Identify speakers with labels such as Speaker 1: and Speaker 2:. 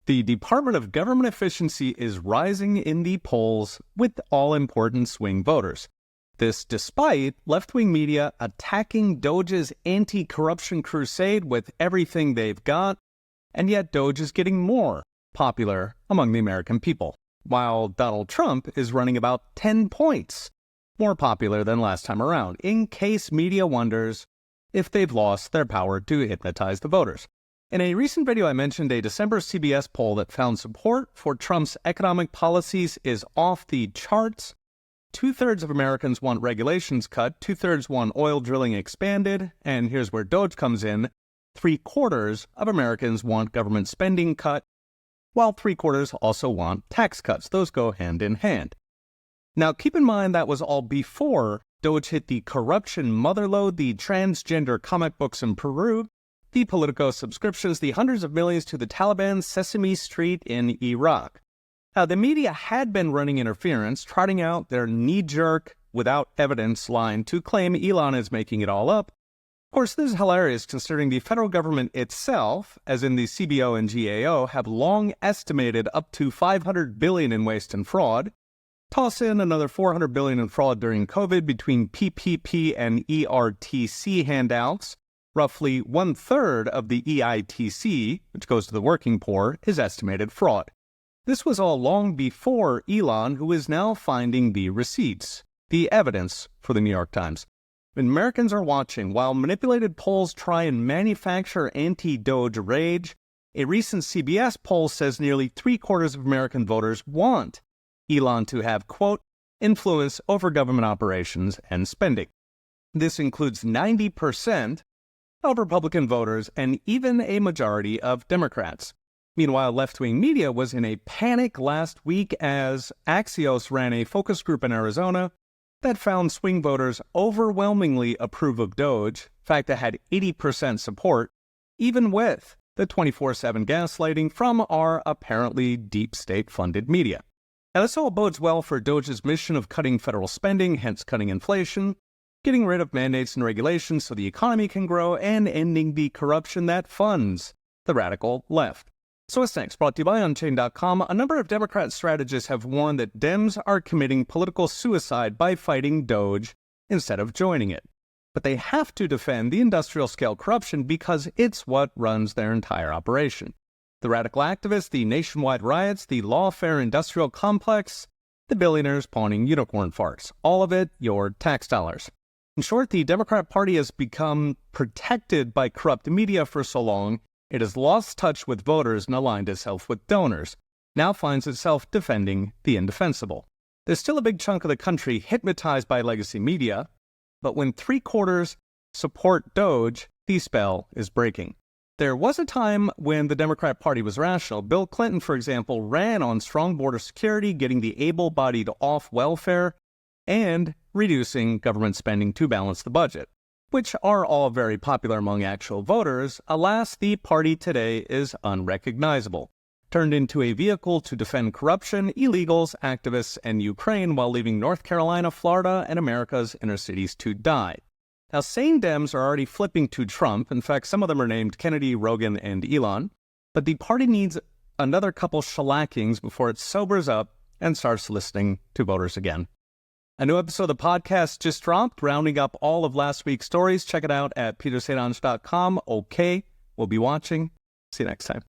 Speaker 1: The Department of Government Efficiency is rising in the polls with all-important swing voters. This despite left-wing media attacking Doge's anti-corruption crusade with everything they've got, and yet Doge is getting more popular among the American people, while Donald Trump is running about 10 points more popular than last time around, in case media wonders if they've lost their power to hypnotize the voters. In a recent video, I mentioned a December CBS poll that found support for Trump's economic policies is off the charts. 2/3 of Americans want regulations cut, 2/3 want oil drilling expanded, and here's where Doge comes in. 3/4 of Americans want government spending cut, while 3/4 also want tax cuts. Those go hand in hand. Now, keep in mind that was all before Doge hit the corruption motherlode, the transgender comic books in Peru, the Politico subscriptions, the hundreds of millions to the Taliban's Sesame Street in Iraq. Now, the media had been running interference, trotting out their knee-jerk, without evidence line to claim Elon is making it all up. Of course, this is hilarious considering the federal government itself, as in the CBO and GAO, have long estimated up to $500 billion in waste and fraud. Toss in another $400 billion in fraud during COVID between PPP and ERTC handouts. Roughly 1/3 of the EITC, which goes to the working poor, is estimated fraud. This was all long before Elon, who is now finding the receipts, the evidence for the New York Times. When Americans are watching, while manipulated polls try and manufacture anti-Doge rage, a recent CBS poll says nearly 3/4 of American voters want Elon to have, quote, influence over government operations and spending. This includes 90% of Republican voters and even a majority of Democrats. Meanwhile, left-wing media was in a panic last week as Axios ran a focus group in Arizona that found swing voters overwhelmingly approve of Doge. In fact, it had 80% support, even with the 24/7 gaslighting from our apparently deep state-funded media. Now, this all bodes well for Doge's mission of cutting federal spending, hence cutting inflation, getting rid of mandates and regulations so the economy can grow, and ending the corruption that funds the radical left. So what's next? Brought to you by Unchained.com. A number of Democrat strategists have warned that Dems are committing political suicide by fighting Doge instead of joining it. But they have to defend the industrial-scale corruption because it's what runs their entire operation. The radical activists, the nationwide riots, the lawfare industrial complex, the billionaires pawning unicorn farts. All of it your tax dollars. In short, the Democrat Party has become protected by corrupt media for so long, it has lost touch with voters and aligned itself with donors, now finds itself defending the indefensible. There's still a big chunk of the country hypnotized by legacy media, but when 3/4 support Doge, the spell is breaking. There was a time when the Democrat Party was rational. Bill Clinton, for example, ran on strong border security, getting the able-bodied off welfare, and reducing government spending to balance the budget, which are all very popular among actual voters. Alas, the party today is unrecognizable, turned into a vehicle to defend corruption, illegals, activists, and Ukraine while leaving North Carolina, Florida, and America's inner cities to die. Now, sane Dems are already flipping to Trump. In fact, some of them are named Kennedy, Rogan, and Elon. But the party needs another couple shellackings before it sobers up and starts listening to voters again. A new episode of the podcast just dropped, rounding up all of last week's stories. Check it out at petersatange.com. Okay, we'll be watching. See you next time.